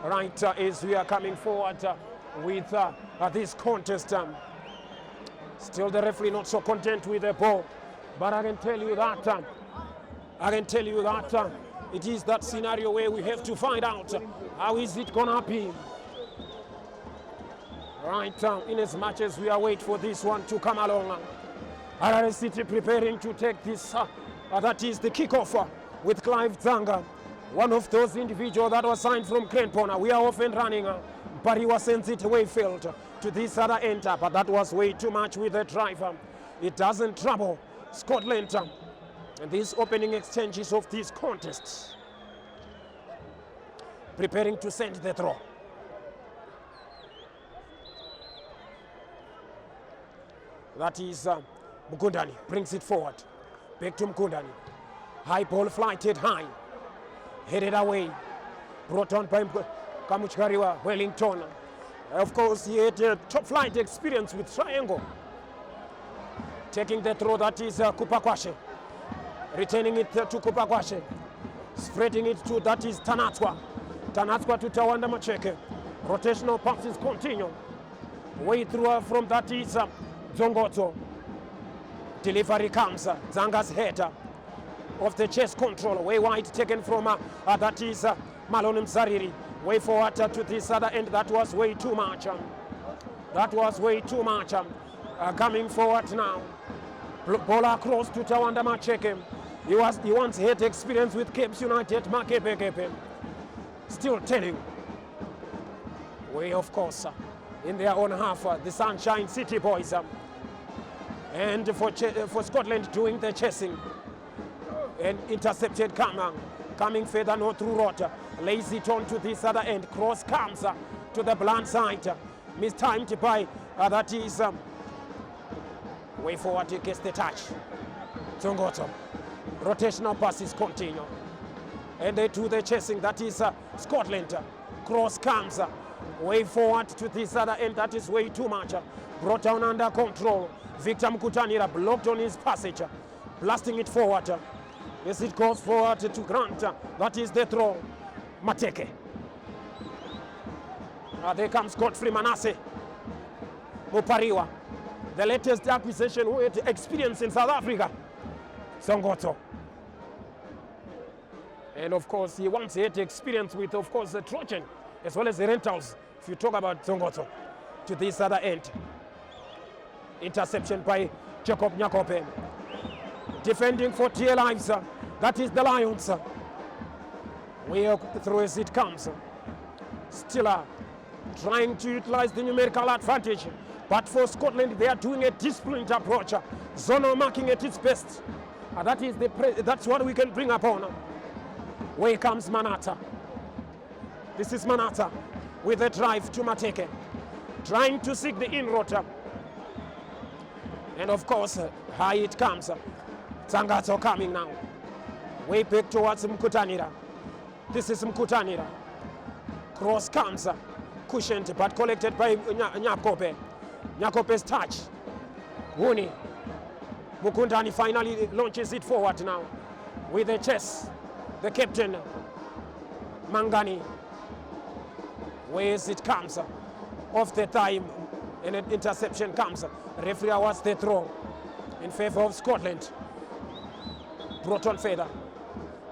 right, as we are coming forward with this contest. Still the referee not so content with the ball, but I can tell you that it is that scenario where we have to find out how is it gonna be. Right, in as much as we are waiting for this one to come along, Harare City preparing to take this, that is the kickoff with Clive Zanga, one of those individuals that was signed from Crampona. We are off and running, but he was sent it away field to this other end, but that was way too much with the driver. It doesn't trouble Scotland and these opening exchanges of these contests. Preparing to send the throw. That is Mukundani, brings it forward. Back to Mukundani. High ball flighted high. Headed away. Brought on by Kamuchkariwa, Wellington. Of course, he had a top flight experience with triangle. Taking the throw, that is Kupakwashe. Retaining it to Kupakwashe. Spreading it to, that is Tanatswa. Tanatswa to Tawanda Macheke. Rotational passes continue. Way through from that is Zongoto. Delivery comes. Zanga's header of the chest control. Way wide taken from that is Malone Mzariri. Way forward to this other end. That was way too much. That was way too much. Coming forward now. Ball across to Tawanda Macheke. He once had experience with Capes United. Makepe. Still telling. Way, of course, in their own half, the Sunshine City boys. And for Scotland doing the chasing. And intercepted coming further north through Rota. Lays it on to this other end. Cross comes to the blunt side. Mistimed by, that is, way forward gets the touch. Zongoto. Rotational passes continue. And they do the chasing. That is Scotland. Cross comes. Way forward to this other end. That is way too much. Brought down under control. Victor Mkutanira blocked on his passage. Blasting it forward. Yes, it goes forward to Grant. That is the throw. Mateke. There comes Godfrey Manasseh. Mupariwa. The latest acquisition who had experience in South Africa. Zongoto. And of course, he once had experience with, of course, the Trojan, as well as the rentals, if you talk about Zongoto, to this other end. Interception by Jacob Nyakope. Defending for dear lives, that is the Lions. Way through as it comes. Still trying to utilize the numerical advantage. But for Scotland, they are doing a disciplined approach. Zonal marking at its best. That's what we can bring upon. Way comes Manata. This is Manata with a drive to Mateke. Trying to seek the in-road. And of course, high it comes. Zangato coming now. Way back towards Mkutanira. This is Mkutanira. Cross comes. Cushioned but collected by Nyakope. Nyakope's touch. Wuni. Mukundani finally launches it forward now. With the chest. The captain. Mangani. Where's it comes. Off the time. And an interception comes. Referee awards the throw in favor of Scotland. Brought on further.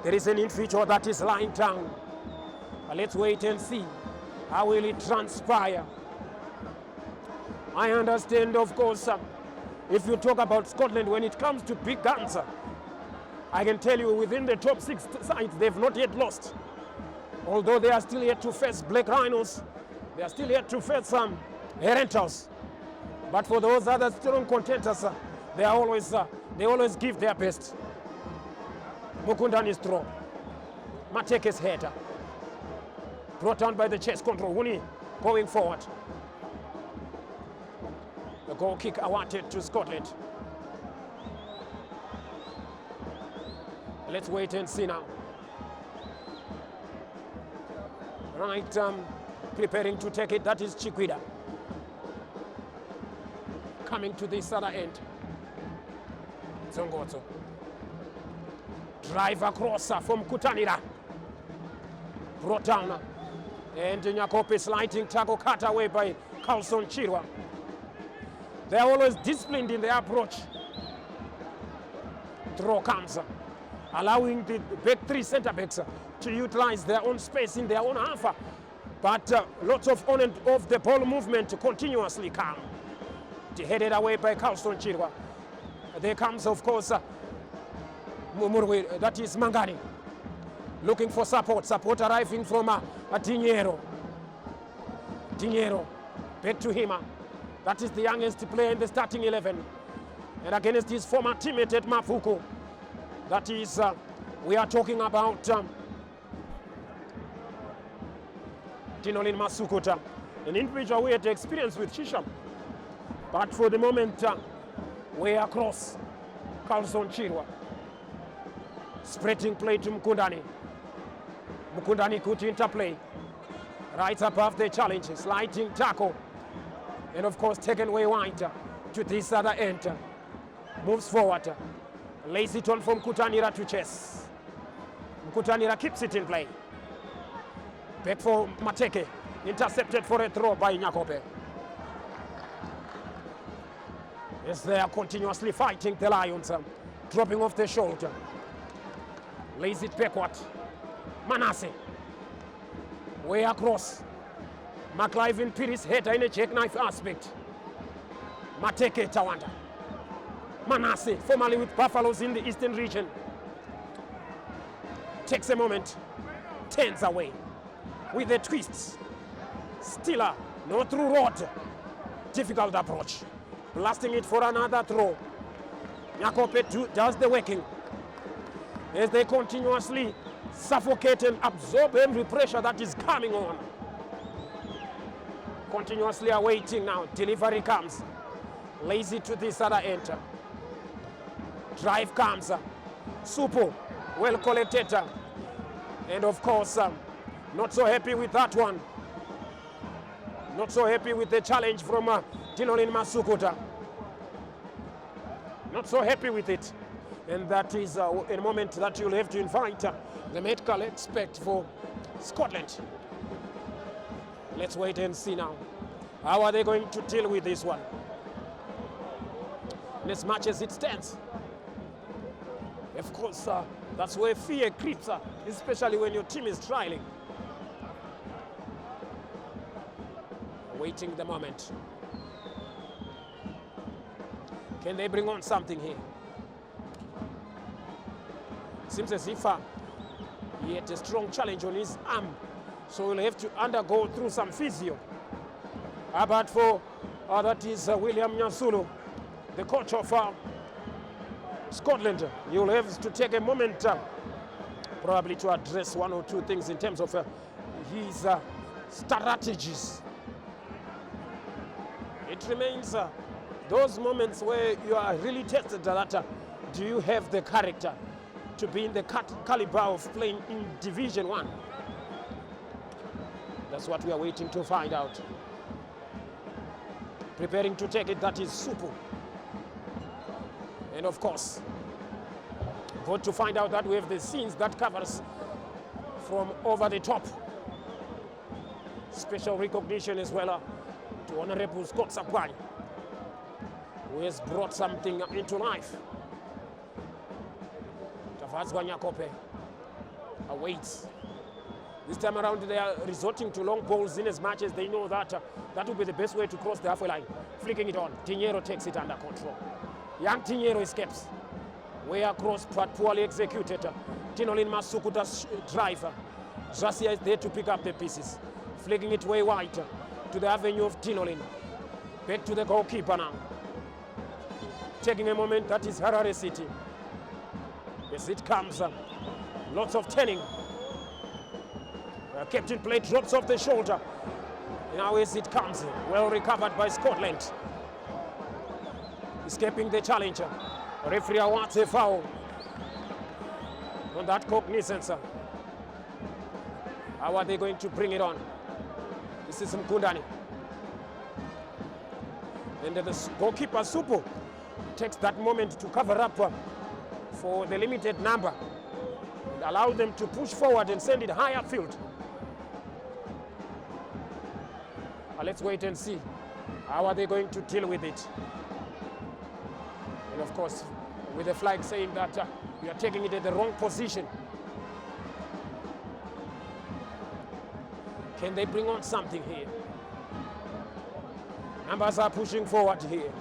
There is an individual that is lying down. Let's wait and see how will it transpire. I understand, of course, if you talk about Scotland, when it comes to big guns, I can tell you within the top 6 sides, they've not yet lost. Although they are still yet to face Black Rhinos, they are still yet to face some Rentals. But for those other strong contenders, they always give their best. Mukundani's throw. Mateke's header. Brought down by the chest control. Wuni going forward. The goal kick awarded to Scotland. Let's wait and see now. Right, preparing to take it. That is Chikwida. Coming to this other end. Zongoto. Drive across from Kutanira. Brought down And Nyakope sliding tackle cut away by Carlson Chirwa. They are always disciplined in their approach. Throw comes, allowing the back three centre backs to utilize their own space in their own half. But lots of on and off the ball movement continuously come. Headed away by Carlson Chirwa. There comes, of course, Mumurwe, that is Mangani, looking for support. Support arriving from Dinero. Dinero, back to him. That is the youngest player in the starting 11. And against his former teammate at Mafuku. That is, we are talking about Tinolin Masukuta, an individual who had experience with Shisham. But for the moment, we are across Carlson Chirwa. Spreading play to Mkundani. Mkundani could interplay. Right above the challenge, sliding tackle. And of course, taken away wide to this other end. Moves forward. Lays it on from Mkutanira to chase. Mkutanira keeps it in play. Back for Mateke. Intercepted for a throw by Nyakope. As they are continuously fighting the Lions, dropping off the shoulder. Lays it backward. Manasseh. Way across. McLiven Piris header in a jackknife aspect. Mateke Tawanda. Manasseh, formerly with Buffaloes in the Eastern region. Takes a moment. Turns away. With the twists. Stiller, no through rod. Difficult approach. Blasting it for another throw. Nyakope does the working. As they continuously suffocate and absorb every pressure that is coming on. Continuously awaiting now. Delivery comes. Lays it to this other end. Drive comes. Supo, well collected. And of course, not so happy with that one. Not so happy with the challenge from Tinolin Masukuta. Not so happy with it. And that is a moment that you'll have to invite the medical expert for Scotland. Let's wait and see now. How are they going to deal with this one? And as much as it stands, of course, that's where fear creeps, especially when your team is trailing. Waiting the moment. Can they bring on something here? Seems as if he had a strong challenge on his arm, so he'll have to undergo through some physio. But for that is William Nyasulu, the coach of Scotland. You'll have to take a moment probably to address one or two things in terms of his strategies. It remains those moments where you are really tested that do you have the character to be in the caliber of playing in Division 1? That's what we are waiting to find out. Preparing to take it, that is Supu. And of course, going to find out that we have the scenes that covers from over the top. Special recognition as well to Honorable Scott Sapwani, who has brought something into life. Tafazwa Nyakope awaits. This time around they are resorting to long balls in as much as they know that that will be the best way to cross the halfway line. Flicking it on, Tinero takes it under control. Young Tinero escapes. Way across, but poorly executed. Tinolin Masukuta's driver. Jasia is there to pick up the pieces. Flicking it way wide to the avenue of Tinolin. Back to the goalkeeper now. Taking a moment, that is Harare City. As it comes, lots of turning. Captain play drops off the shoulder. Now as it comes, well recovered by Scotland. Escaping the challenger. Referee awards a foul on that cognizance. How are they going to bring it on? This is Mkundani. And the goalkeeper Supo takes that moment to cover up for the limited number and allow them to push forward and send it higher field. Let's wait and see. How are they going to deal with it? And of course, with the flag saying that you are taking it at the wrong position. Can they bring on something here? Numbers are pushing forward here.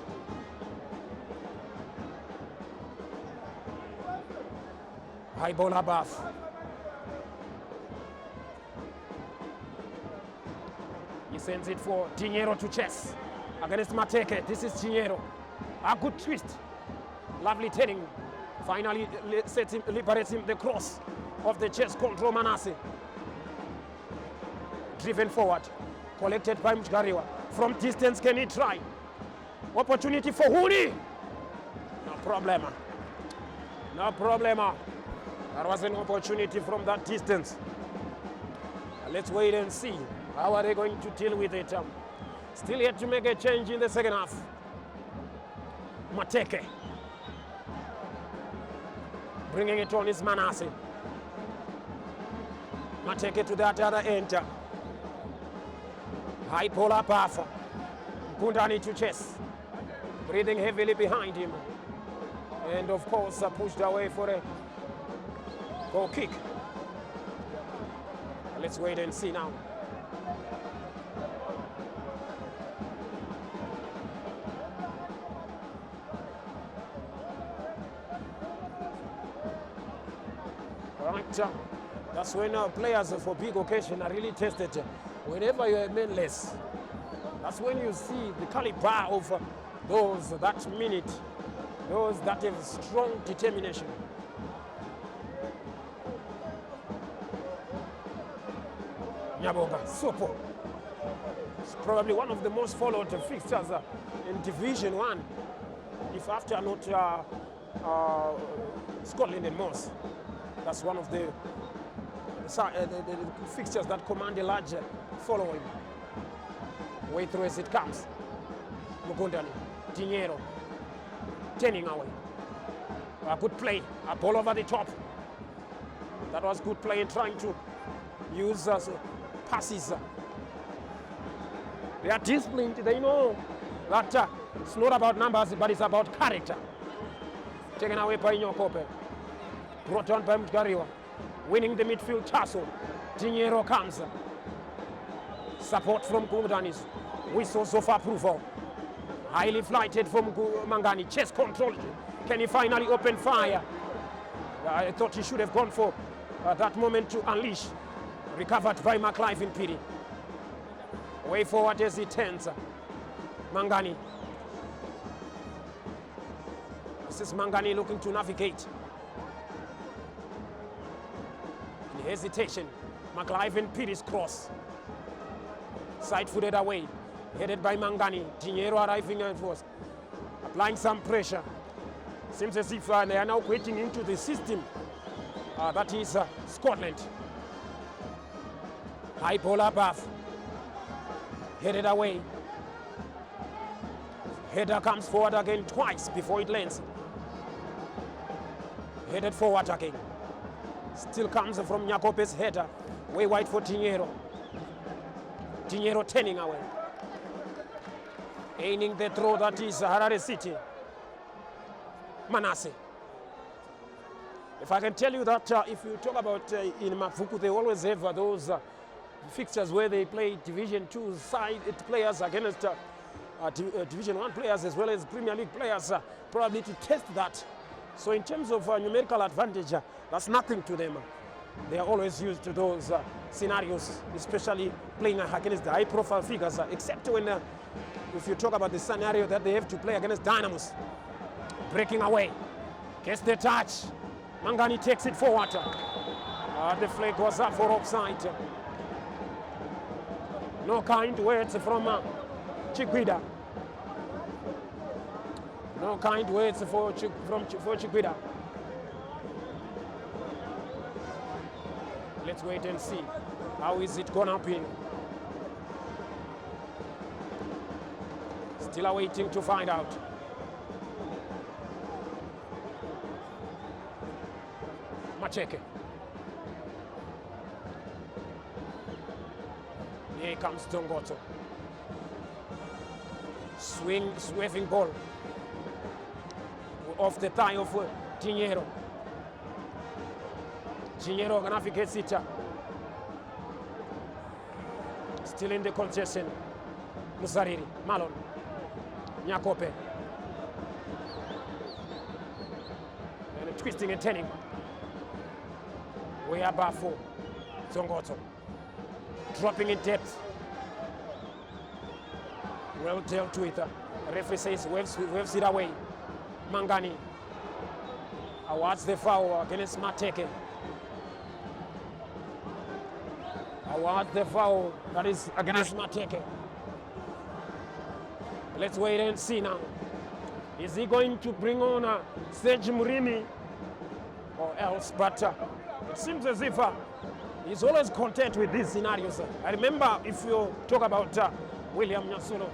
High ball above. He sends it for Dinheiro to chase against Mateke. This is Dinheiro. A good twist. Lovely turning. Finally sets him, liberates him the cross of the chest control Manasseh. Driven forward. Collected by Mchgariwa. From distance, can he try? Opportunity for Huni. No problema. No problema. There was an opportunity from that distance. Let's wait and see. How are they going to deal with it? Still yet to make a change in the second half. Mateke. Bringing it on is Manasseh. Mateke to that other end. High polar path. Kundani to chase. Breathing heavily behind him. And of course pushed away for a goal kick. Let's wait and see now. Right, that's when players for big occasion are really tested. Whenever you are manless, that's when you see the caliber of those that minute, those that have strong determination. Nyaboga, Sopo. It's probably one of the most followed fixtures in Division 1, if after not Scotland and Moss. That's one of the fixtures that command a large following. Way through as it comes. Mukundani, Dinheiro, turning away. A good play, a ball over the top. That was good play in trying to use passes. They are disciplined, they know that it's not about numbers, but it's about character. Taken away by Nyokope. Brought on by Mchgariwa. Winning the midfield tussle. Dinheiro comes. Support from Kundanis. Whistles of approval. Highly flighted from Mangani. Chest control. Can he finally open fire? I thought he should have gone for that moment to unleash. Recovered by McLive Piri. Way forward as he turns. Mangani. This is Mangani looking to navigate. In hesitation. McLive Piri's cross. Side-footed away. Headed by Mangani. Dinheiro arriving at first. Applying some pressure. Seems as if they are now getting into the system. That is Scotland. High ball above. Headed away. Header comes forward again twice before it lands. Headed forward again. Still comes from Nyakope's header. Way wide for Dinheiro. Dinheiro turning away. Aiming the throw that is Harare City. Manasseh. If I can tell you that if you talk about in Mafuku, they always have those fixtures where they play Division 2 side players against Division 1 players as well as Premier League players, probably to test that. So in terms of numerical advantage, that's nothing to them. They are always used to those scenarios, especially playing against the high-profile figures, except when, if you talk about the scenario that they have to play against Dynamos. Breaking away, gets the touch. Mangani takes it forward. The flag was up for offside. No kind words from Chikwida. No kind words for Chikwida. Let's wait and see. How is it gonna be? Still awaiting to find out. Macheke. Here comes Tongoto. Swerving ball off the thigh of Dinheiro. Dinheiro navigates it. Still in the congestion. Musariri, Malon, Nyakope. And twisting and turning. We are Bafo. Zongoto. Dropping in depth. Well dealt with. Referee says waves it away. Mangani awards the foul against Mateke. Awards the foul that is against Mateke. Let's wait and see now. Is he going to bring on Serge Murimi or else? But it seems as if he's always content with these scenarios. I remember, if you talk about William Nyasulo,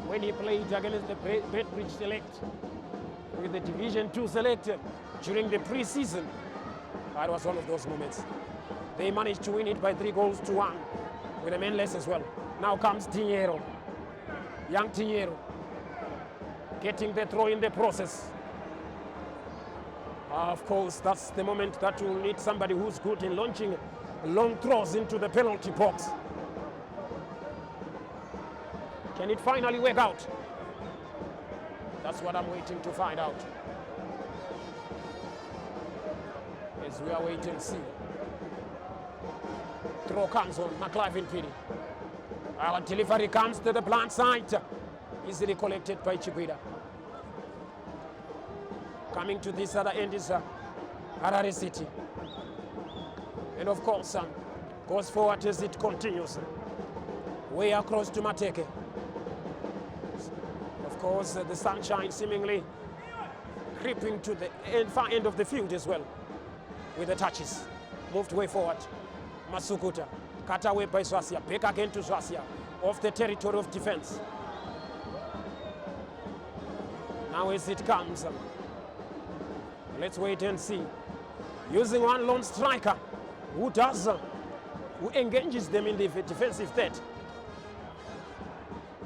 when he played against the Bedbridge Select with the Division 2 Select during the pre-season, that was one of those moments. They managed to win it by 3-1 with a man less as well. Now comes Dinheiro. Young Dinheiro getting the throw in the process. Of course, that's the moment that you need somebody who's good in launching long throws into the penalty box. Can it finally work out? That's what I'm waiting to find out. As we are waiting to see. Throw comes on McLaren Piri. Our delivery comes to the plant site. Easily collected by Chikwida. Coming to this other end is Harare City. And of course, goes forward as it continues. Way across to Mateke. Of course, the sunshine seemingly creeping to the far end of the field as well. With the touches. Moved way forward. Masukuta. Cut away by Swasia. Back again to Swasia. Off the territory of defense. Now as it comes. Let's wait and see. Using one lone striker who engages them in the defensive threat.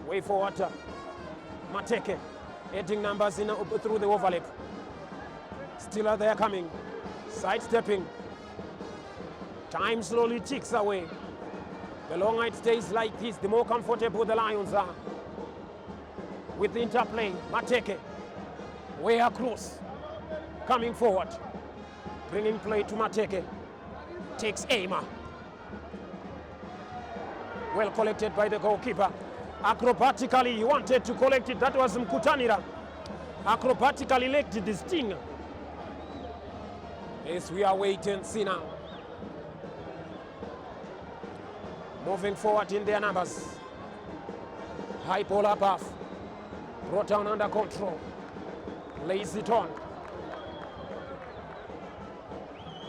Way forward. Mateke. Adding numbers in through the overlap. Still are there coming. Sidestepping. Time slowly ticks away. The longer it stays like this, the more comfortable the Lions are. With the interplay, Mateke, way across, coming forward, bringing play to Mateke, takes aim. Well collected by the goalkeeper. Acrobatically, he wanted to collect it. That was Mkutanira. Acrobatically elected the sting. As we are waiting and see now. Moving forward in their numbers. High ball above. Brought down under control. Lays it on.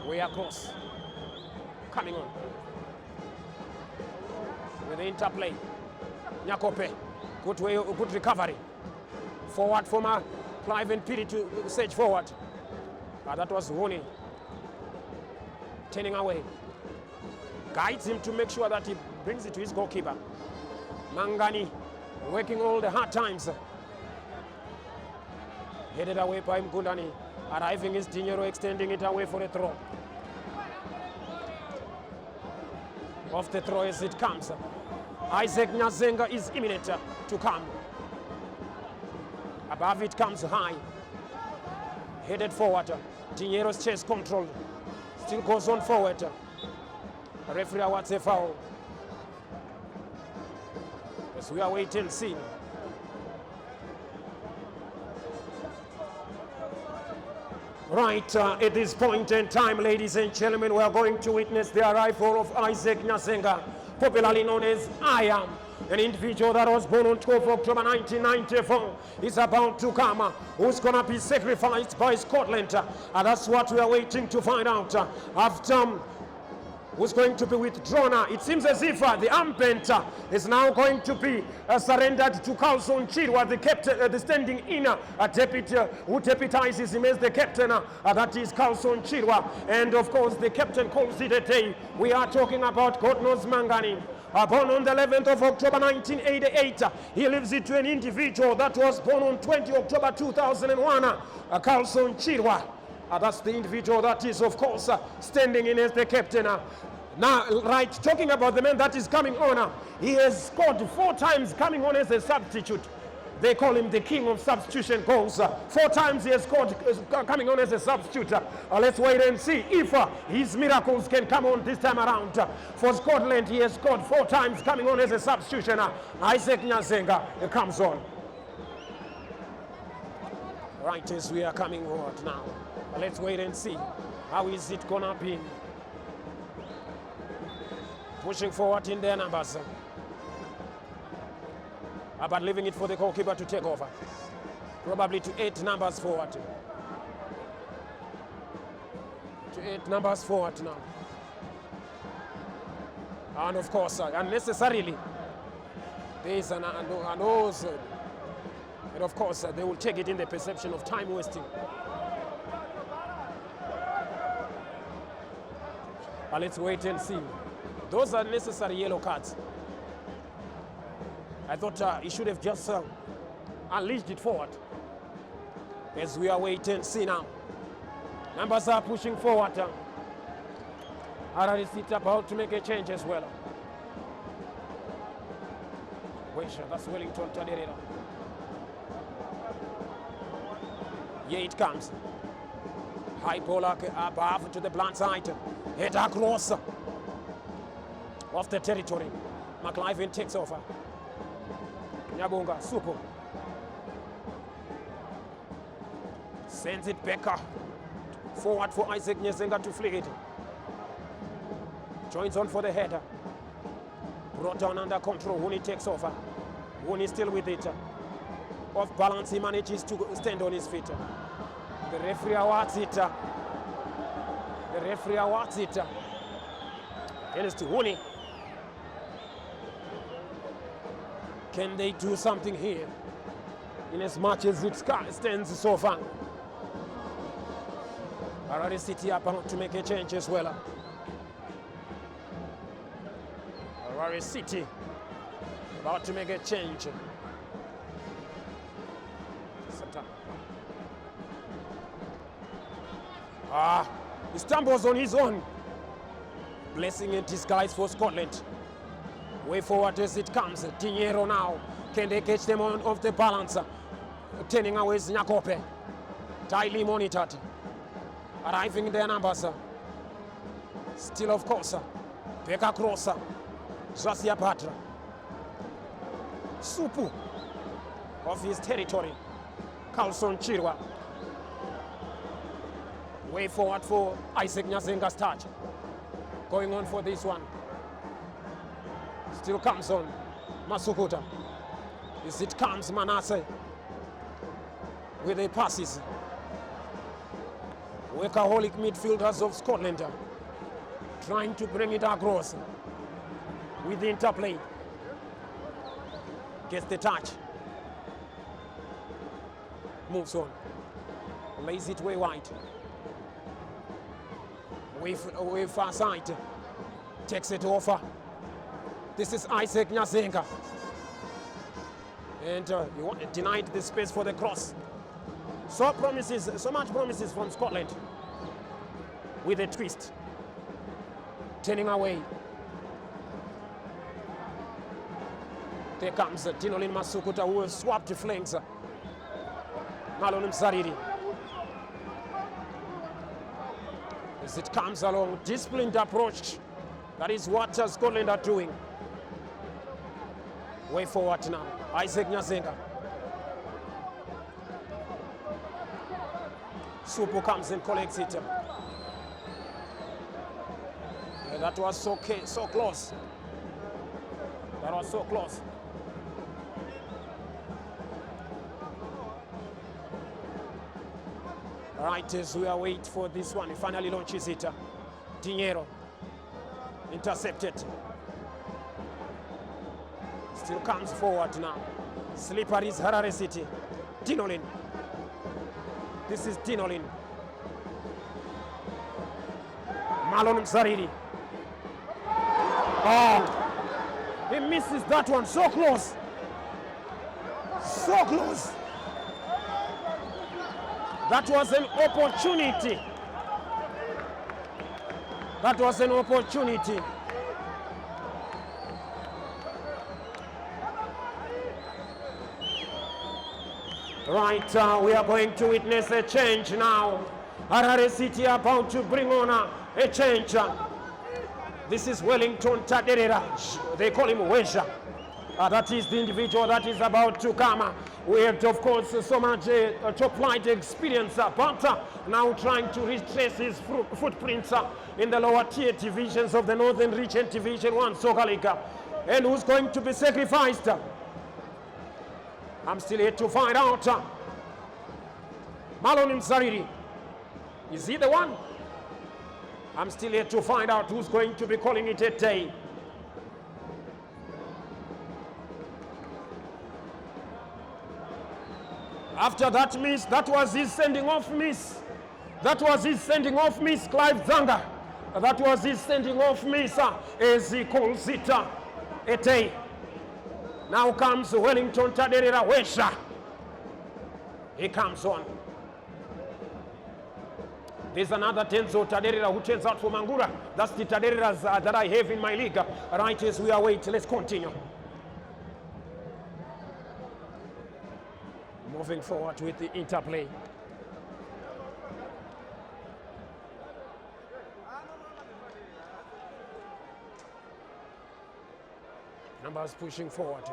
Way across. Coming on. With the interplay. Nyakope. Good recovery. Forward from Clive and Piri to Sage forward. That was Huni. Turning away. Guides him to make sure that he brings it to his goalkeeper. Mangani working all the hard times. Headed away by Mkundani. Arriving is Dinheiro, extending it away for a throw. Off the throw as it comes. Isaac Nyazenga is imminent to come. Above it comes high. Headed forward. Dinheiro's chase controlled. Still goes on forward. The referee awards a foul. As we are waiting and seeing. Right, at this point in time, ladies and gentlemen, we are going to witness the arrival of Isaac Nyazenga, popularly known as I Am. An individual that was born on 12 October 1994 is about to come, who's going to be sacrificed by Scotland. And that's what we are waiting to find out. After who's going to be withdrawn. It seems as if the armband is now going to be surrendered to Carlson Chirwa, the captain, the standing in deputy, who deputizes him as the captain. That is Carlson Chirwa. And of course, the captain calls it a day. We are talking about God knows Mangani. Born on the 11th of October 1988, he leaves it to an individual that was born on 20 October 2001, Carlson Chirwa. That's the individual that is, of course, standing in as the captain. Now, right, talking about the man that is coming on, he has scored 4 times coming on as a substitute. They call him the king of substitution goals. 4 times he has scored coming on as a substitute. Let's wait and see if his miracles can come on this time around. For Scotland, he has scored 4 times coming on as a substitution. Isaac Nyazenga comes on. Right, as we are coming forward now. Let's wait and see. How is it gonna be? Pushing forward in their numbers. But leaving it for the goalkeeper to take over. Probably to 8 numbers forward. To 8 numbers forward now. And of course, unnecessarily, there is an also. And of course, they will take it in the perception of time wasting. Let's wait and see. Those are necessary yellow cards. I thought he should have just unleashed it forward. As we are waiting and see now. Numbers are pushing forward. Harare City about to make a change as well. That's Wellington Taderera. Here it comes. High ball above to the blind side. Head across off the territory. McLiven takes over. Nyabunga, Supo. Sends it back forward for Isaac Nyazenga to flick it. Joins on for the header. Brought down under control. Wuni takes over. Wuni still with it. Off balance, he manages to stand on his feet. The referee awards it. The referee awards it. It is to Wuni. Can they do something here? In as much as it stands so far. Harare City about to make a change as well. Harare City about to make a change. He stumbles on his own. Blessing in disguise for Scotland. Way forward as it comes. Dinero now. Can they catch them on off the balance? Turning away Nyakope. Tightly monitored. Arriving in their numbers. Still, of course. Back across. Zasia Patra. Supu. Of his territory. Carlson Chirwa. Way forward for Isaac Nyazenga's touch. Going on for this one. Still comes on Masukuta. As it comes, Manasseh with the passes. Workaholic midfielders of Scotland trying to bring it across with the interplay. Gets the touch. Moves on. Lays it way wide. Way far side. Takes it over. This is Isaac Nyazenga. And he denied the space for the cross. So much promises from Scotland. With a twist. Turning away. There comes Dinolin Masukuta, who has swapped the flanks. Malon Msariri. As it comes along, disciplined approach. That is what Scotland are doing. Way forward now. Isaac Nyazenga. Supo comes and collects it. Yeah, that was so close. That was so close. All right, as we are waiting for this one, he finally launches it. Dinero. Intercepted. Still comes forward now. Slipper is Harare City. Dinolin. This is Dinolin. Malon Msariri. Oh, he misses that one. So close. So close. That was an opportunity. That was an opportunity. Right, we are going to witness a change now. Harare City are about to bring on a change. This is Wellington Taderera. They call him Wesha. That is the individual that is about to come. We have, of course, so much top flight experience, but now trying to retrace his footprints in the lower tier divisions of the Northern Region Division 1 Soccer League. And who's going to be sacrificed? I'm still here to find out. Malon Msariri. Is he the one? I'm still here to find out who's going to be calling it a day. After that miss, that was his sending off miss. That was his sending off miss, Clive Zanga. That was his sending off miss, as he calls it, a day. Now comes Wellington Taderera Wesha. He comes on. There's another Tenzo Taderera who turns out for Mangura. That's the Tadereras that I have in my league. Right as we await, let's continue. Moving forward with the interplay. Numbers pushing forward.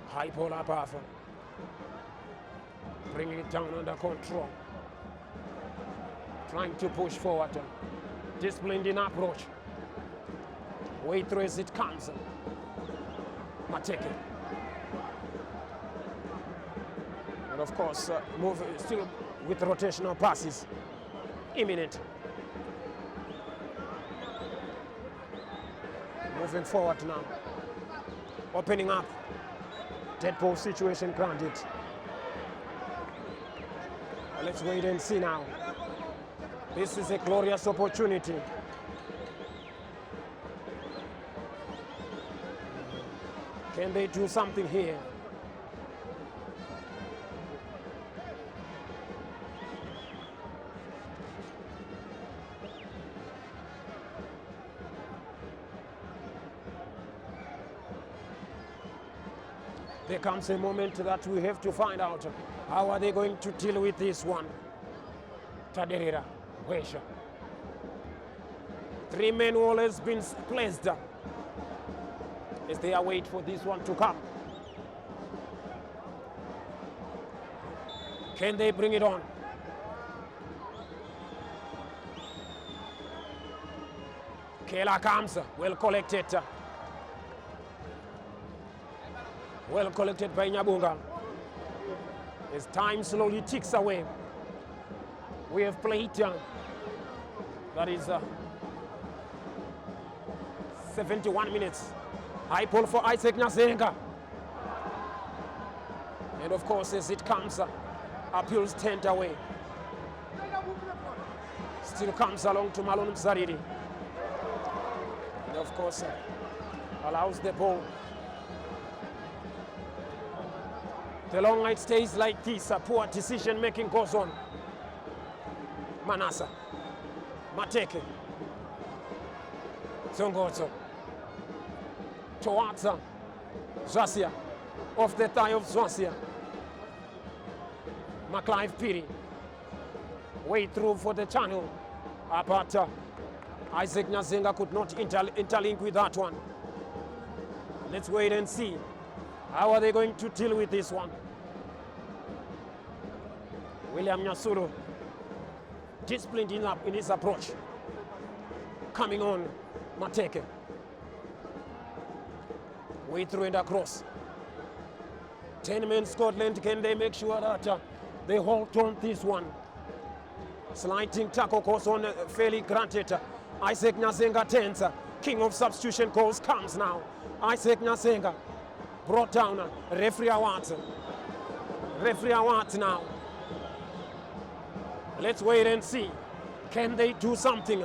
High ball up half. Bringing it down under control. Trying to push forward. Disciplined in approach. Way through as it comes. Mateke. And of course, move still with rotational passes. Imminent. Moving forward now. Opening up. Dead ball situation granted. Let's wait and see now. This is a glorious opportunity. Can they do something here? There comes a moment that we have to find out how are they going to deal with this one. Taderera, Wesha. 3 men wall has been placed as they await for this one to come. Can they bring it on? Kela comes, well collected. Well collected by Nyabunga. As time slowly ticks away, we have played, that is 71 minutes. High ball for Isaac Nyazenga. And of course, as it comes, appeals turned away. Still comes along to Malon Msariri. And of course, allows the ball. The long night stays like this, poor decision making goes on. Manasa, Mateke, Zongozo, towards Zwasia, off the thigh of Zwasia. McClive Piri, way through for the channel, but Isaac Nyazenga could not interlink with that one. Let's wait and see. How are they going to deal with this one? William Nyasuru, disciplined in his approach. Coming on, Mateke. Way through and across. 10 men Scotland, can they make sure that they hold on this one? Sliding tackle calls on fairly granted. Isaac Nyasenga turns. King of substitution calls comes now. Isaac Nyasenga brought down. Referee awards. Referee awards now. Let's wait and see. Can they do something?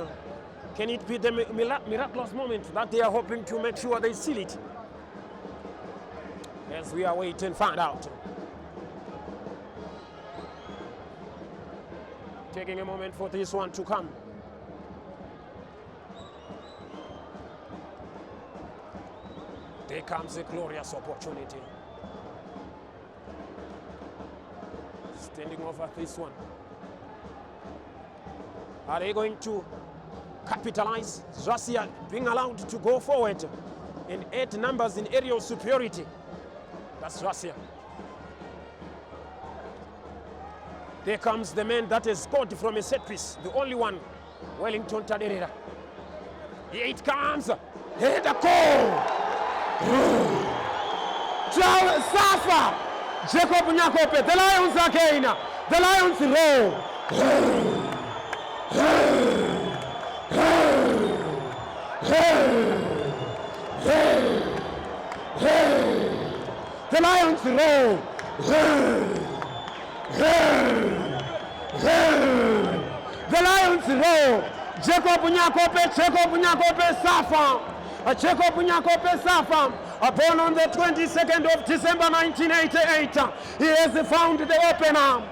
Can it be the miraculous moment that they are hoping to make sure they seal it? As we are waiting, find out. Taking a moment for this one to come. There comes a glorious opportunity. Standing over this one. Are they going to capitalize? Russia being allowed to go forward and add numbers in aerial superiority. That's Russia. There comes the man that has scored from a set piece, the only one, Wellington Taderera. Here it comes. Here the goal. Safa. Jacob Nyakope. The Lions again. The Lions roll. The Lions roll. The Lions roll. Jacob Nyakope Safa. Jacob Nyakope Safa. Born on the 22nd of December 1988. He has found the opener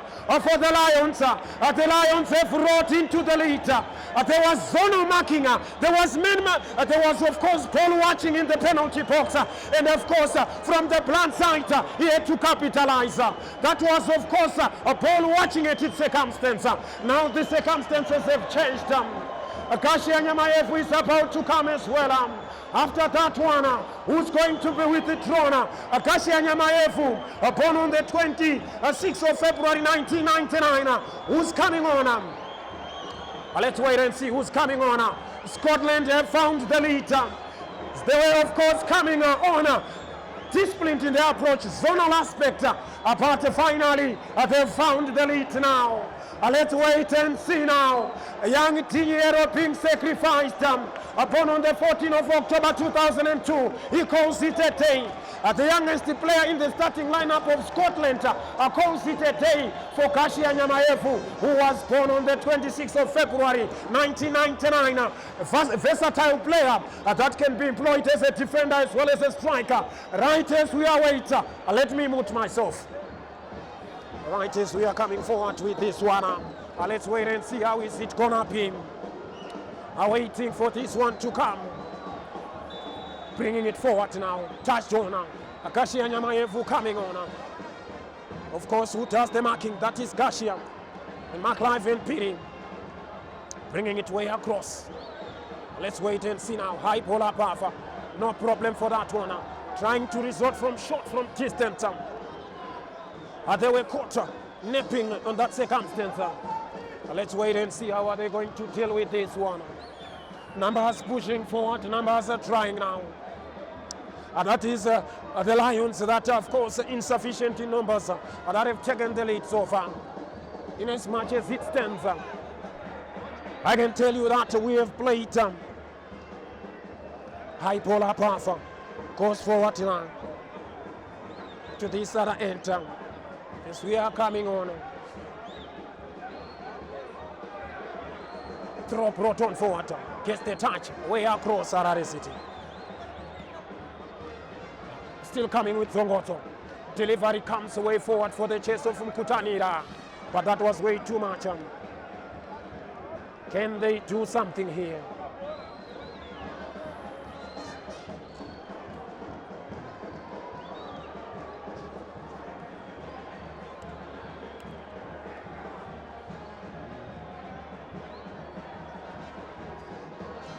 for the Lions. The Lions have rolled into the lead. There was zonal marking. There was there was of course Paul watching in the penalty box, and of course from the blind side he had to capitalize. That was of course Paul watching at its circumstance. Now the circumstances have changed. Kashia Nyamayevu is about to come as well. After that one, who's going to be withdrawn? Kashia Nyamayevu, born on the 26th of February 1999. Who's coming on? Let's wait and see who's coming on. Scotland have found the lead. They were of course coming on. Disciplined in their approach, zonal aspect, but finally they've found the lead now. Let's wait and see now. A young Tiniero being sacrificed. Born on the 14th of October 2002. He calls it a day. The youngest player in the starting lineup of Scotland calls it a day for Kashia Nyamayevu, who was born on the 26th of February 1999. A versatile player that can be employed as a defender as well as a striker. Right as we are waiting, let me mute myself. Right as we are coming forward with this one, let's wait and see how is it gonna be. Waiting for this one to come. Bringing it forward now. Touched on now. Kashia Nyamayevu coming on. Of course, who does the marking? That is Kashia. And McLive Piri. Bringing it way across. Let's wait and see now. High ball up. No problem for that one. Trying to resort from shot from distance. They were caught napping on that circumstance. Let's wait and see how are they going to deal with this one. Numbers pushing forward, numbers are trying now. And that is the Lions that are of course insufficient in numbers that have taken the lead so far. In as much as it stands, I can tell you that we have played high polar path. Goes forward now to this other end. As we are coming on. Throw brought on forward. Gets the touch way across Harare City. Still coming with Zongoto. Delivery comes way forward for the chase of Mkutanira. But that was way too much. Can they do something here?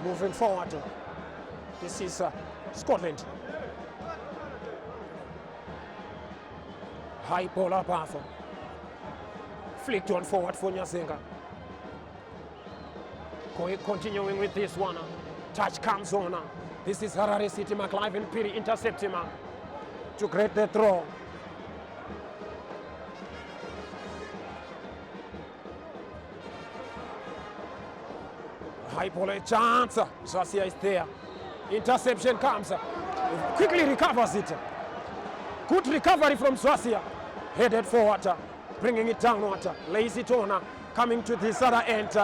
Moving forward. This is Scotland. High ball up half. Flicked on forward for Nyasenga. Continuing with this one. Touch comes on. This is Harare City. McLive Piri intercept him to create the throw. High ball, a chance. Swasia is there. Interception comes. Quickly recovers it. Good recovery from Swasia. Headed forward. Bringing it downward. Lays it on. Coming to this other end.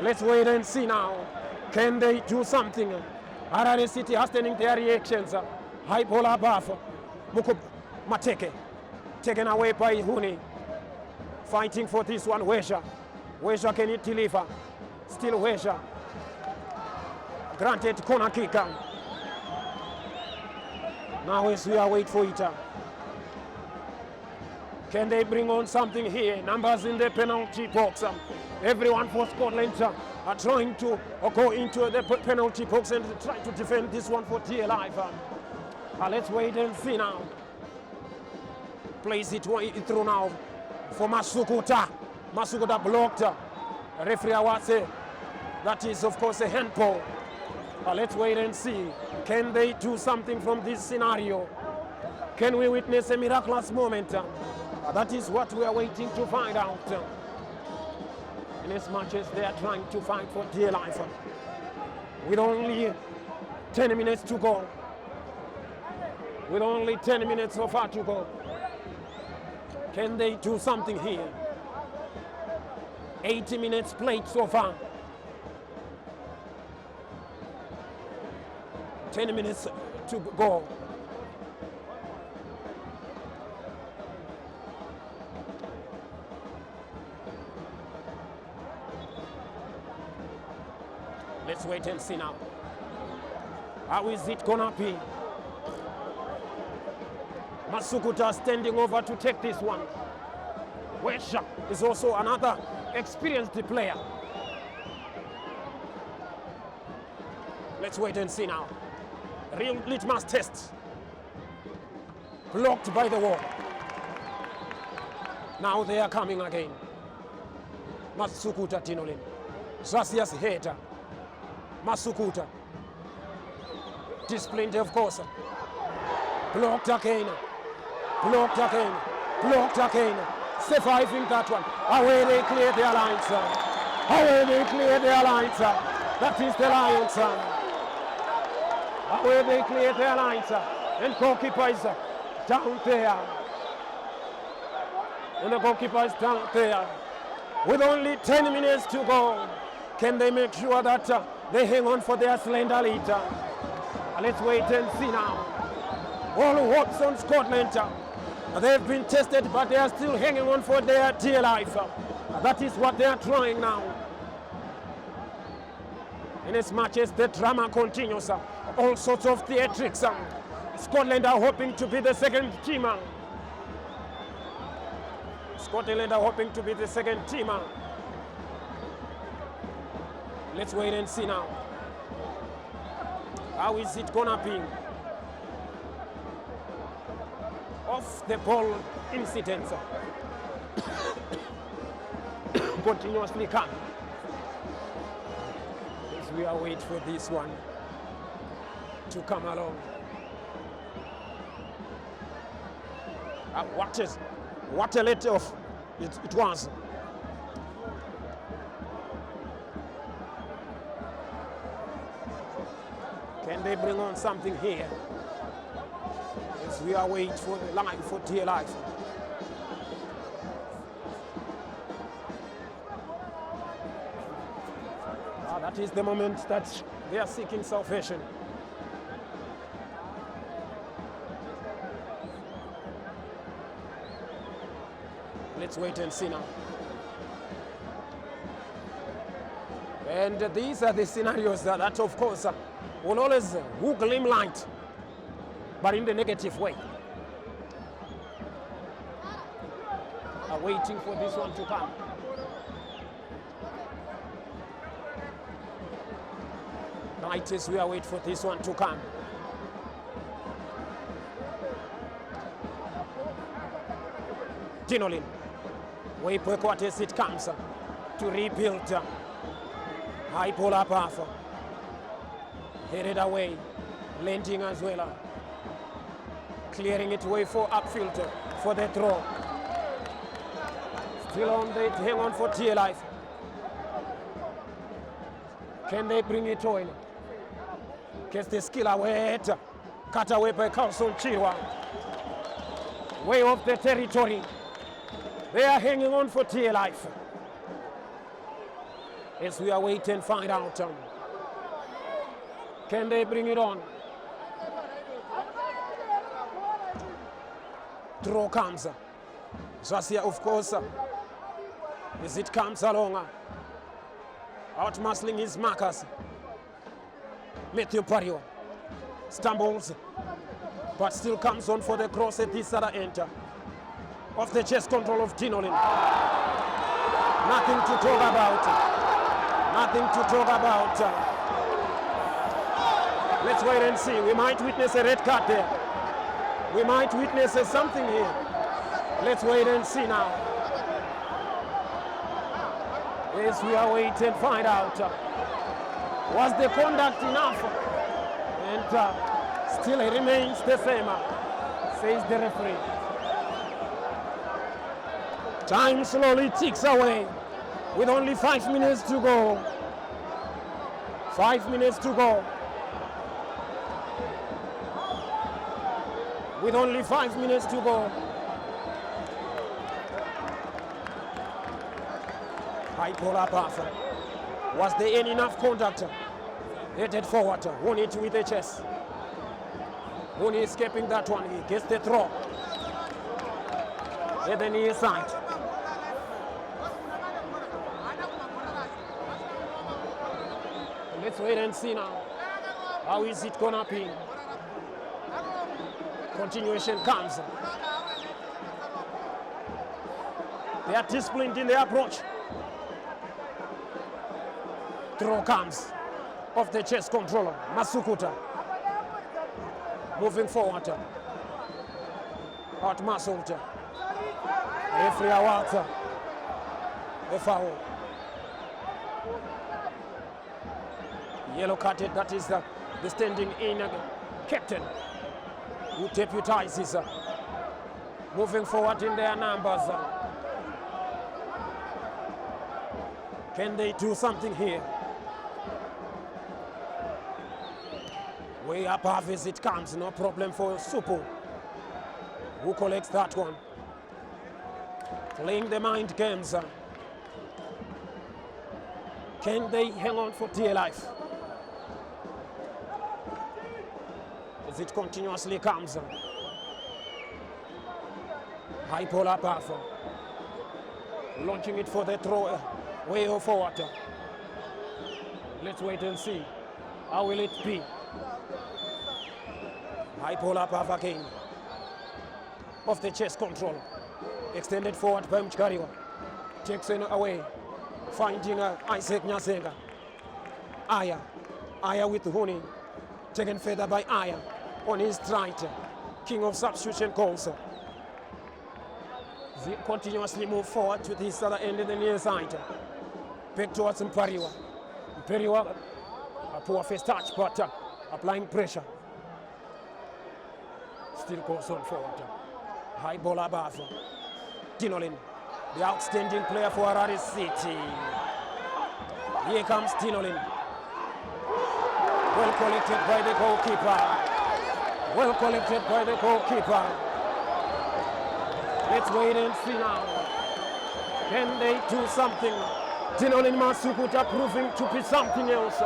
Let's wait and see now. Can they do something? Harare City hastening their reactions. High ball above. Mateke. Taken away by Huni. Fighting for this one. Wesha. Wesha, can it deliver? Still Wesha. Granted corner kicker. Now as we are waiting for it. Can they bring on something here? Numbers in the penalty box. Everyone for Scotland are trying to go into the penalty box and try to defend this one for dear life. Let's wait and see now. Plays it through now for Masukuta. Masukuta blocked. Referee Awase. That is of course a handball. Let's wait and see. Can they do something from this scenario? Can we witness a miraculous moment? That is what we are waiting to find out. In as much as they are trying to fight for dear life. With only 10 minutes to go. With only 10 minutes so far to go. Can they do something here? 80 minutes played so far. 10 minutes to go. Let's wait and see now. How is it gonna be? Masukuta standing over to take this one. Wesha is also another experienced player. Let's wait and see now. Real litmus test. Blocked by the wall. Now they are coming again. Masukuta Tinolin. Swasia's header. Masukuta. Disciplined, of course. Blocked again. Blocked again. Blocked again. Surviving that one. Away they clear their lines. Away they clear their lines. That is the Lions. Away they clear their lines. And goalkeeper is down there. And the goalkeeper is down there. With only 10 minutes to go. Can they make sure that they hang on for their slender lead? Let's wait and see now. All hopes on Scotland. They've been tested, but they are still hanging on for their dear life. That is what they are trying now. In as much as the drama continues, all sorts of theatrics. Scotland are hoping to be the second teamer. Scotland are hoping to be the second teamer. Let's wait and see now. How is it gonna be? Off the ball incidents continuously come. As we are waiting for this one to come along. What a let off it was. Can they bring on something here? As we are waiting for the line for dear life. That is the moment that they are seeking salvation. Let's wait and see now. And these are the scenarios that of course, will always hook limelight, but in the negative way. Are waiting for this one to come. Right as we are waiting for this one to come. Tinolin. Way backward as it comes to rebuild. High ball up half. Headed away. Landing as well. Clearing it away for upfield for the throw. Still on the hang on for dear life. Can they bring it on? Gets the skill away. Cut away by Carlson Chirwa. Way off the territory. They are hanging on for dear life. As we are waiting and find out. Can they bring it on? Throw comes. Zasia, of course. As it comes along. Outmuscling his markers. Matthew Pario stumbles, but still comes on for the cross at this other end. Off the chest control of Dinolin. Nothing to talk about. Nothing to talk about. Let's wait and see. We might witness a red card there. We might witness something here. Let's wait and see now. Yes, we are waiting and find out. Was the conduct enough? And still it remains the same, says the referee. Time slowly ticks away with only 5 minutes to go. 5 minutes to go. With only 5 minutes to go. High polar pass. Was there enough contact? Headed forward, won it with the chest. Only escaping that one, he gets the throw. At the near side. Let's wait and see now. How is it gonna be? Continuation comes. They are disciplined in their approach. Throw comes off the chest controller, Masukuta. Moving forward. Out muscled. Referee awards the foul. Yellow carded, that is the standing in captain who deputizes. Moving forward in their numbers. Can they do something here? Way above as it comes, no problem for Supu, who collects that one. Playing the mind games. Can they hang on for dear life? As it continuously comes. High polar pass. Launching it for the throw. Way forward. Let's wait and see. How will it be? High polar path again. Off the chest control. Extended forward by Mchikariwa. Takes it away. Finding Isaac Nyasenga. Aya. Aya with Huni. Taken further by Aya. On his right. King of substitution calls. They continuously move forward to this other end in the near side. Back towards Mpariwa. Mpariwa, a poor first touch, but applying pressure. Still goes on forward. High ball above. Dinolin, the outstanding player for Harare City. Here comes Dinolin. Well collected by the goalkeeper. Well collected by the goalkeeper. Let's wait and see now. Can they do something? Dinolin Masukuta proving to be something else.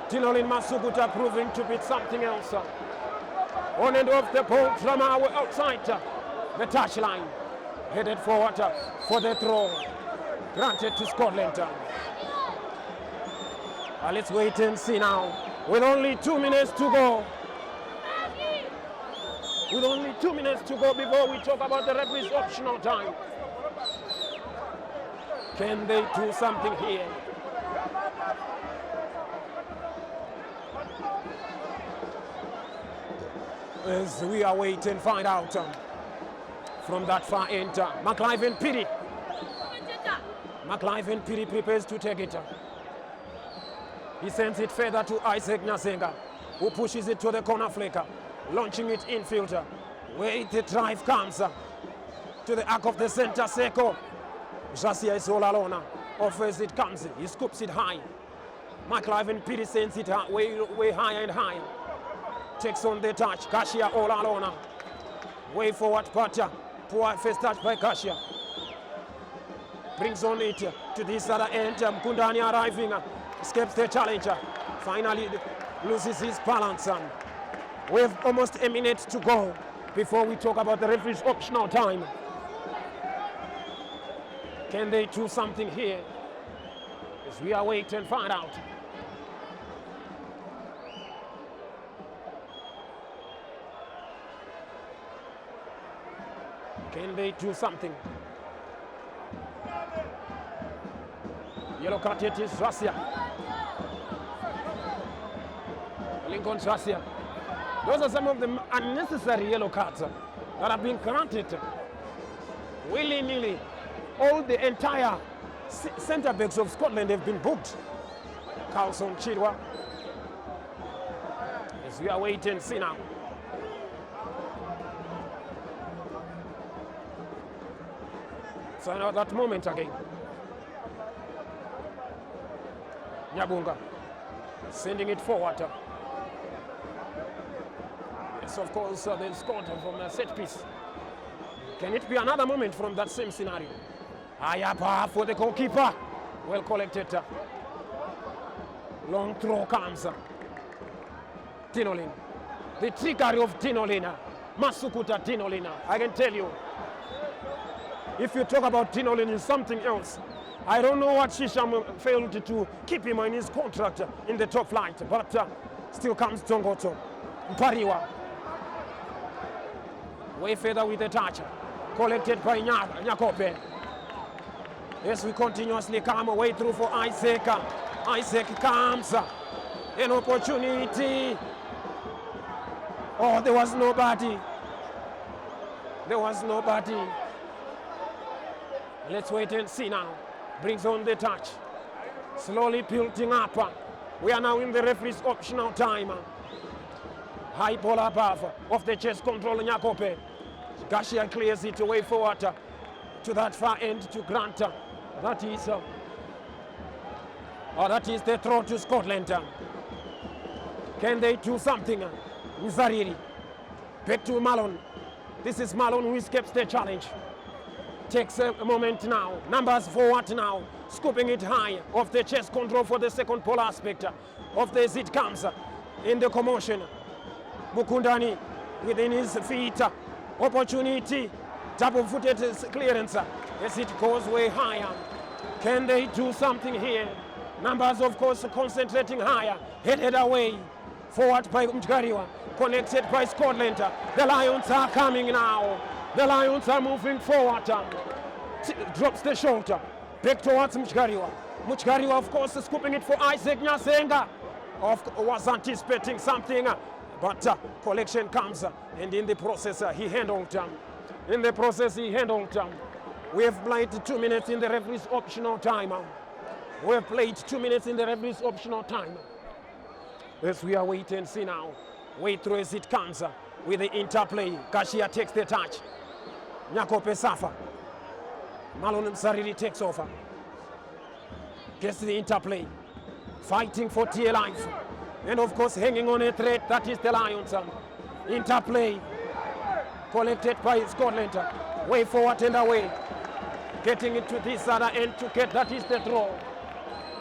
Dinolin Masukuta proving to be something else. On and off the ball from our outside the touchline. Headed forward for the throw. Granted to Scotland. Let's wait and see now. With only 2 minutes to go. With only 2 minutes to go before we talk about the referee's optional time. Can they do something here? As we are waiting, find out from that far end. McLiven Piri. McLiven Piri prepares to take it. He sends it further to Isaac Nyasenga, who pushes it to the corner flicker, launching it infield. Where the drive comes to the arc of the center circle. Jasia is all alone Off as it comes, he scoops it high. McLiven Piri sends it way higher and higher. Takes on the touch, Kashia all alone. Way forward, but poor first touch by Kashia. Brings on it to this other end. Mkundani arriving, escapes the challenger. Finally loses his balance. We have almost a minute to go before we talk about the referee's optional time. Can they do something here? As we await and find out. Can they do something? Yellow card, it is Russia. Lincoln Russia. Those are some of the unnecessary yellow cards that have been granted willy-nilly. All the entire centre backs of Scotland have been booked. Carlson Chidwa. As we are waiting and see now. So now that moment again. Nyabunga sending it forward. Yes, of course, they've scored from a set piece. Can it be another moment from that same scenario? Ayapa for the goalkeeper. Well collected. Long throw comes. Tinolin. The trickery of Tinolina. Masukuta Tinolina. I can tell you. If you talk about Tinolin in something else, I don't know what Shisham failed to keep him in his contract in the top flight, but still comes Tongoto. Mpariwa. Way further with the touch. Collected by Nyakope. Yes, we continuously come away through for Isaac. Isaac comes. An opportunity. Oh, there was nobody. There was nobody. Let's wait and see now. Brings on the touch. Slowly building up. We are now in the referee's optional time. High ball above. Off the chest control Nyakope. Gashia clears it away forward to that far end to Grant. That is the throw to Scotland. Can they do something? Nzariri. Back to Malone. This is Malone who escapes the challenge. Takes a moment now. Numbers forward now. Scooping it high. Off the chest control for the second pole aspect. Of the it comes in the commotion. Mukundani within his feet. Opportunity. Double-footed clearance. As it goes way higher. Can they do something here? Numbers, of course, concentrating higher. Headed away. Forward by Mchgariwa. Connected by Scotland. The Lions are coming now. The Lions are moving forward. Drops the shoulder. Back towards Mchgariwa. Mchgariwa, of course, scooping it for Isaac Nyasenga. Was anticipating something. But collection comes. And in the process, he handled. We have played 2 minutes in the referee's optional time. We have played 2 minutes in the referee's optional time. As we are waiting and see now. Wait through as it comes with the interplay. Kashia takes the touch. Nyakope Safa. Malone Sariri takes over. Gets the interplay. Fighting for dear life. And of course hanging on a thread, that is the Lions. Interplay. Collected by Scotland. Way forward and away. Getting it to this other end to get, that is the draw.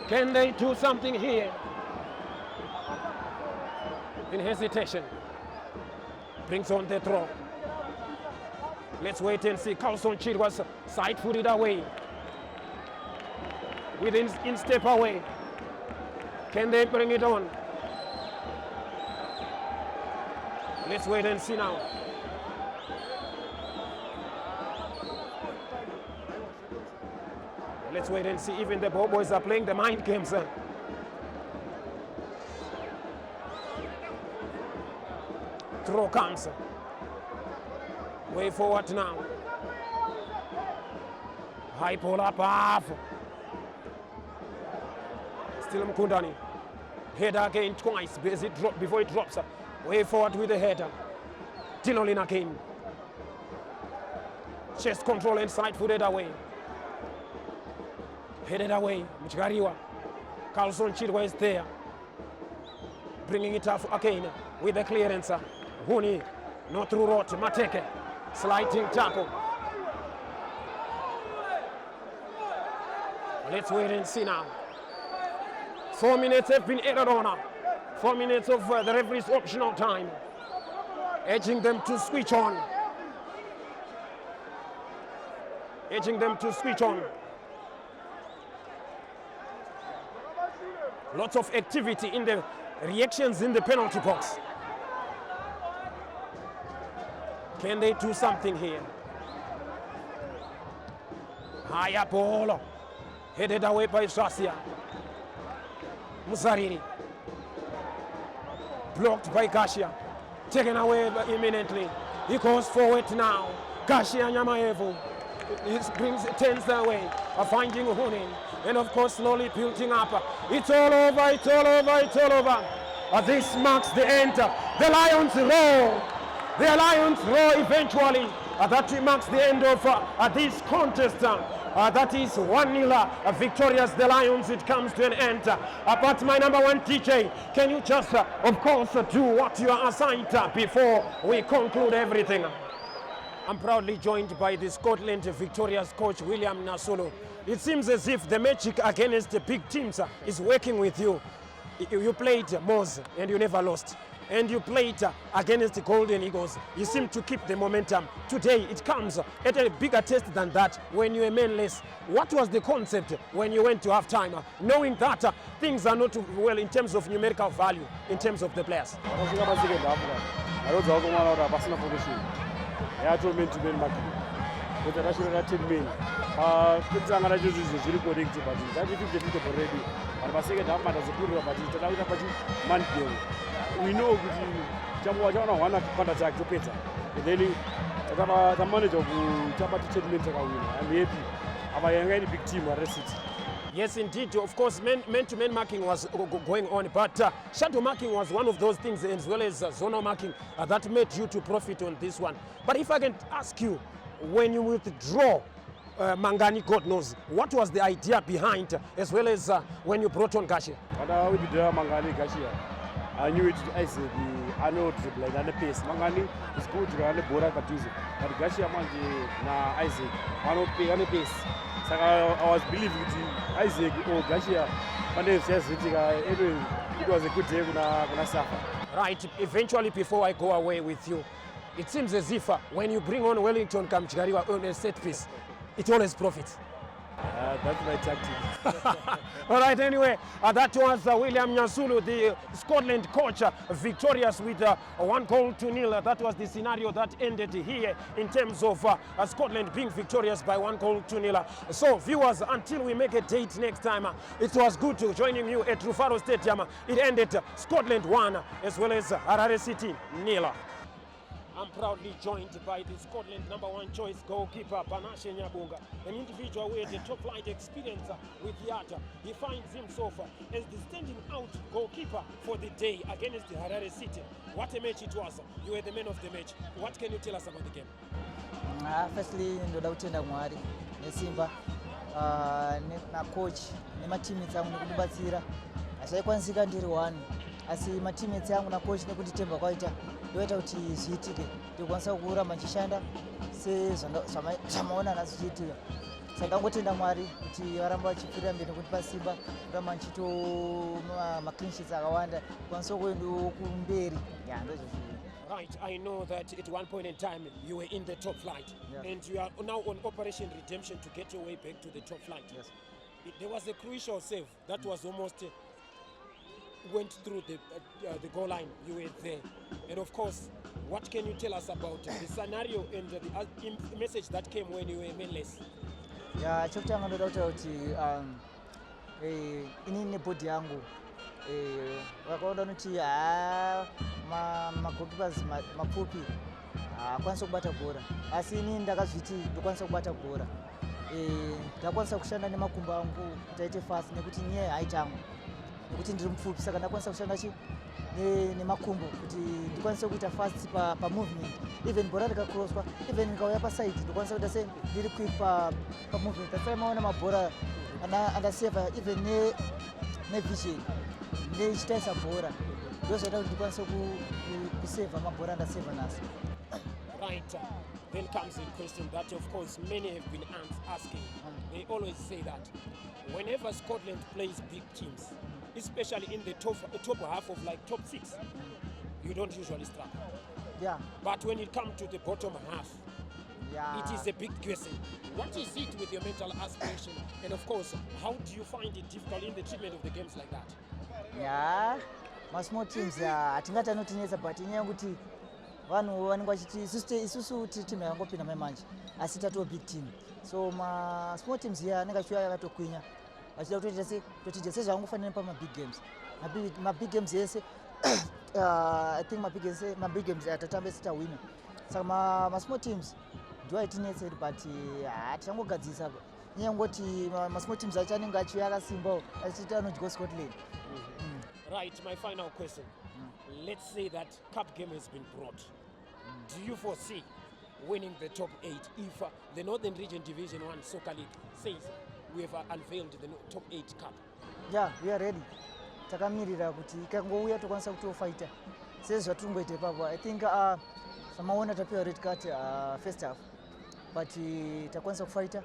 Can they do something here? In hesitation. Brings on the throw. Let's wait and see. Carlson Chid was side-footed away. Within step away. Can they bring it on? Let's wait and see now. Let's wait and see. Even the ball boys are playing the mind games. Throw comes. Way forward now. High pull up half. Still Mkundani. Header again twice before it drops. Way forward with the header. Tinolin again. Chest control and side footed away. Headed away, Mchigariwa. Carlson Chidwa is there. Bringing it up again with the clearance. Huni, not through Rot, Mateke. Sliding tackle. Let's wait and see now. 4 minutes have been added on. 4 minutes of the referee's optional time. Edging them to switch on. Edging them to switch on. Lots of activity in the reactions in the penalty box. Can they do something here? Higher ball. Headed away by Shasia. Musariri. Blocked by Gashia. Taken away imminently. He goes forward now. Gashia Nyamaevu. He turns away. Finding Hunin. And of course slowly building up. It's all over, it's all over, it's all over. This marks the end. The Lions roar. The Lions roar eventually. That marks the end of this contest. That is 1-0 victorious the Lions. It comes to an end. But my number one DJ, can you just of course do what you are assigned before we conclude everything? I'm proudly joined by the Scotland victorious coach William Nasolo. It seems as if the magic against the big teams is working with you. You played Moz and you never lost. And you played against the Golden Eagles. You seem to keep the momentum. Today it comes at a bigger test than that when you were manless. What was the concept when you went to halftime, knowing that things are not well in terms of numerical value, in terms of the players? We know Jamwa one attack to Peter. The manager of Chapati treatment. I'm happy. I'm a very big team at Harare City. Yes, indeed. Of course, man-to-man marking was going on, but shadow marking was one of those things, as well as zonal marking, that made you to profit on this one. But if I can ask you, when you withdraw Mangani, God knows, what was the idea behind, as well as when you brought on Gashi? We withdraw Mangani, Gashi. I knew it. I know it's like that pace. Mangani is good to run the Bora Katuzi, but Gashi Amanji na Isaac. I don't pay any pace. So I was believing Isaac or Gashia, but then says it was a good day when I suffer. Right, eventually before I go away with you, it seems as if when you bring on Wellington Kamchigariwa on a set piece, it always profits. That's my tactic. All right, anyway, that was William Nyasulu, the Scotland coach, victorious with 1-0. That was the scenario that ended here in terms of Scotland being victorious by 1-0. So, viewers, until we make a date next time, it was good to joining you at Rufaro Stadium. It ended Scotland 1 as well as Harare City 0. I'm proudly joined by the Scotland #1 choice goalkeeper, Panashe Nyabunga, an individual with a top-flight experience with Yata. He finds himself as the standing out goalkeeper for the day against the Harare City. What a match it was. You were the man of the match. What can you tell us about the game? Firstly, ndoda kutenda Mwari nesimba na coach nemateammates angu nekudibatsira asaikwanisika ndiri 1 asi mateammates yangu na coach nekuditemba kwaita ndoita kuti zviitike ndikwanisa kuramba ndichishanda sezvamaona nazo zviitika saka ngotenda Mwari kuti varamba vachipfuurira mberi nekutipa simba kuramba ndichito maclean sheets akawanda kwanisa kuenda kumberi ndozvozviri. Right, I know that at one point in time you were in the top flight, yes, and you are now on Operation Redemption to get your way back to the top flight. Yes. There was a crucial save that was almost went through the goal line. You were there, and of course, what can you tell us about the scenario and the message that came when you were manless? Yeah, chokutanga ndoda kutaura kuti inini nebhodhi yangu vakaona kuti magoalkeepers mapfupi haakwanisa kubata bhora, asi inini ndakazviti ndokwanisa kubata bhora. Ndakwanisa kushanda nemakumbo angu kuti aite fast nekuti nyaya haitangu nekuti ndiri mupfupi, saka ndakwanisa kushanda nemakumbo kuti ndikwanise kuita fast pamovement. Even bhora rikacrosswa, even ndikauya paside ndokwanisa kuita ndiri quick pamovement. Asi maona mabhora andaseva even nevision nechitaisa bhora ndozoita kuti ndikwanise kuseva mabhora andaseva naso. Right, then comes a question that of course many have been asking. They always say that whenever Scotland plays big teams, especially in the top half of like top 6, you don't usually struggle. Yeah. But when it comes to the bottom half, Yeah. it is a big question. What is it with your mental aspiration? And of course, how do you find it difficult in the treatment of the games like that? Yeah. Small teams hatingati anotinetsa but inyaya kuti vanhu vanenge vachiti isusu timu yakangopinda maimanje asi tatoo big team, so small teams here anenge achiuya yakatokwinya vachida kutotija sezvavangofanira pamabig games. Mabig games ese I think mabig games atatambe sitawina, saka small teams ndo aitinetseri but tichangogadzisa nyaya ngoti small teams acho anenge achiuya akasimbawo achiti anodya Scotland. Right, my final question. Let's say that cup game has been brought. Do you foresee winning the top 8 if the Northern Region Division 1 Soccer League says we have unveiled the top 8 cup? Yeah, we are ready. Takamirira kuti ikangouya tokwanisa kutofighta sezvatirikuita ipapo. I think samaona tapiwa red card first half but takwanisa kufighta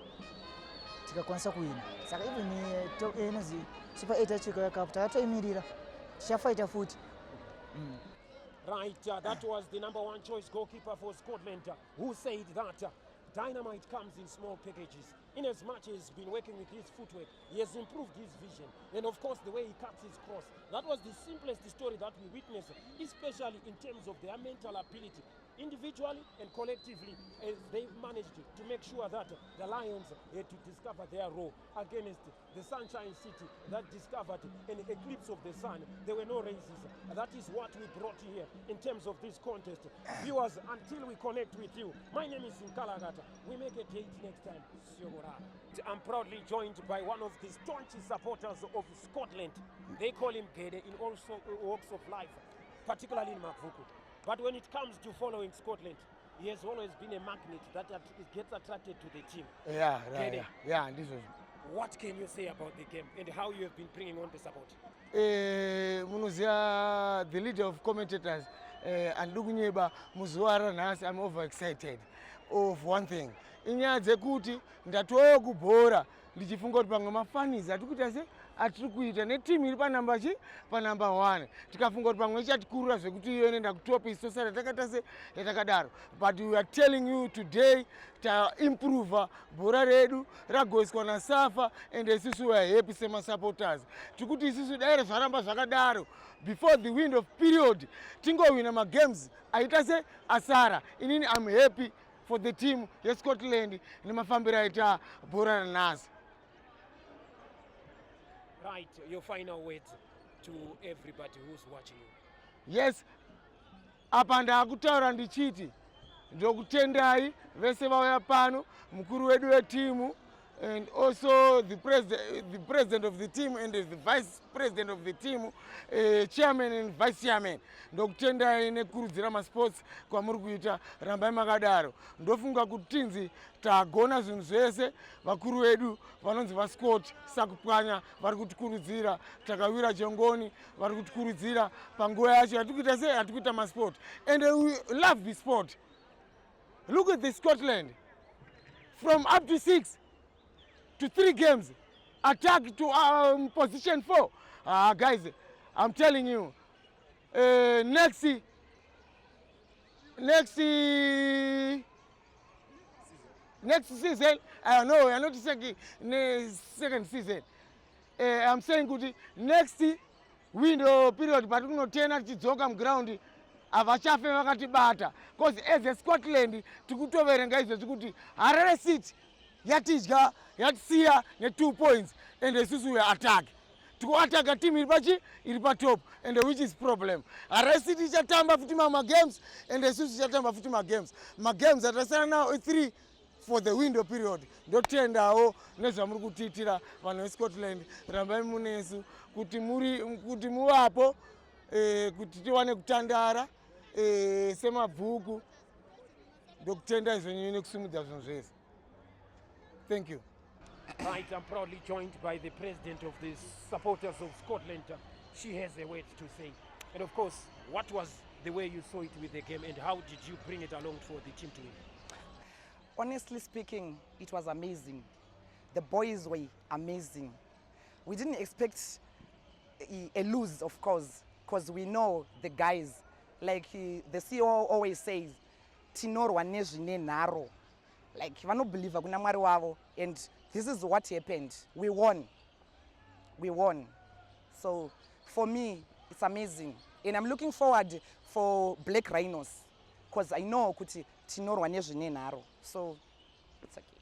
tikakwanisa kuwina, saka even inozi super 8 achika cup takatoimirira tichafighta futi. Right, that was the #1 choice goalkeeper for Scotland, who said that dynamite comes in small packages. In as much as he's been working with his footwork, he has improved his vision. And of course, the way he cuts his cross. That was the simplest story that we witnessed, especially in terms of their mental ability. Individually and collectively, as they managed to make sure that the Lions had to discover their role against the Sunshine City that discovered an eclipse of the sun. There were no races. That is what we brought here in terms of this contest. Viewers, until we connect with you, my name is Nkalagata. We make a date next time. I'm proudly joined by one of the staunch supporters of Scotland. They call him Gede in all walks of life, particularly in Mavuku. But when it comes to following Scotland, he has always been a magnet that gets attracted to the team. Yeah, right. Yeah, this was. What can you say about the game and how you have been bringing on the support? Munuzia, the leader of commentators, and Lugunyeba Muzuara Nas, I'm overexcited of one thing. Inya dzekuti ndatoa kubhora ndichifunga kuti pamwe mafanizi atikuita se atiri kuita netimu iri panamba 1 tikafunga kuti pamwe ichatikurira zvekuti iyo inoenda kutopi iso sara takaita se yatakadaro, but we are telling you today taimprove bhora redu ragoiswa naSafa and isusu we are happy semasupporters tikuti isusu daire zvaramba zvakadaro before the wind of period tingowina magames aita se asara. Inini I'm happy for the team yeScotland nemafambiro aita bhora ranhasi. Right, your final words to everybody who's watching you. Yes, apa ndakutaura ndichiti ndokutendai vese vauya pano, mukuru wedu wetimu and also the president of the team and the vice president of the team, chairman and vice chairman. Ndokutendai nekurudzira masports kwamuri kuita, rambai makadaro. Ndofunga kuti tinzi tagona zvinhu zvese, vakuru vedu vanonzi vaScott sakupwanya vari kutikurudzira, takawira jongoni vari kutikurudzira panguva yacho yatikuita sei atikuita masport, and we love the sport. Look at the Scotland from up to 6 to 3 games, attack to position 4. Guys, I'm telling you, next season, I don't know, I'm not saying second season. I'm saying good next window period, but no 10 achidzoka ground avachafe vakatibata, because as a Scotland tikutoverenga izvo kuti Harare City yatidya yatisiya ne2 points and isusu we attack tikuataka team iri patop and which is problem. Harare City ichatamba futi magames and isusu ichatamba futi magames atasara now 3 for the window period. Ndotendawo nezvamuri kutiitira vanhu veScotland, rambai munesu kuti muvapo kuti tiwane kutandara semabhuku, ndokutenda izvonyu nekusumudza zvinhu zvese. Thank you. Right, I'm proudly joined by the president of the supporters of Scotland. She has a word to say. And of course, what was the way you saw it with the game and how did you bring it along for the team to win? Honestly speaking, it was amazing. The boys were amazing. We didn't expect a lose, of course, because we know the guys. Like the CEO always says, Tinorwa nezvine nharo. Like, vanobelieve kuna Mwari wavo, and this is what happened. We won. We won. So for me, it's amazing. And I'm looking forward for Black Rhinos, because I know kuti tinorwa nezvine nharo. So it's okay.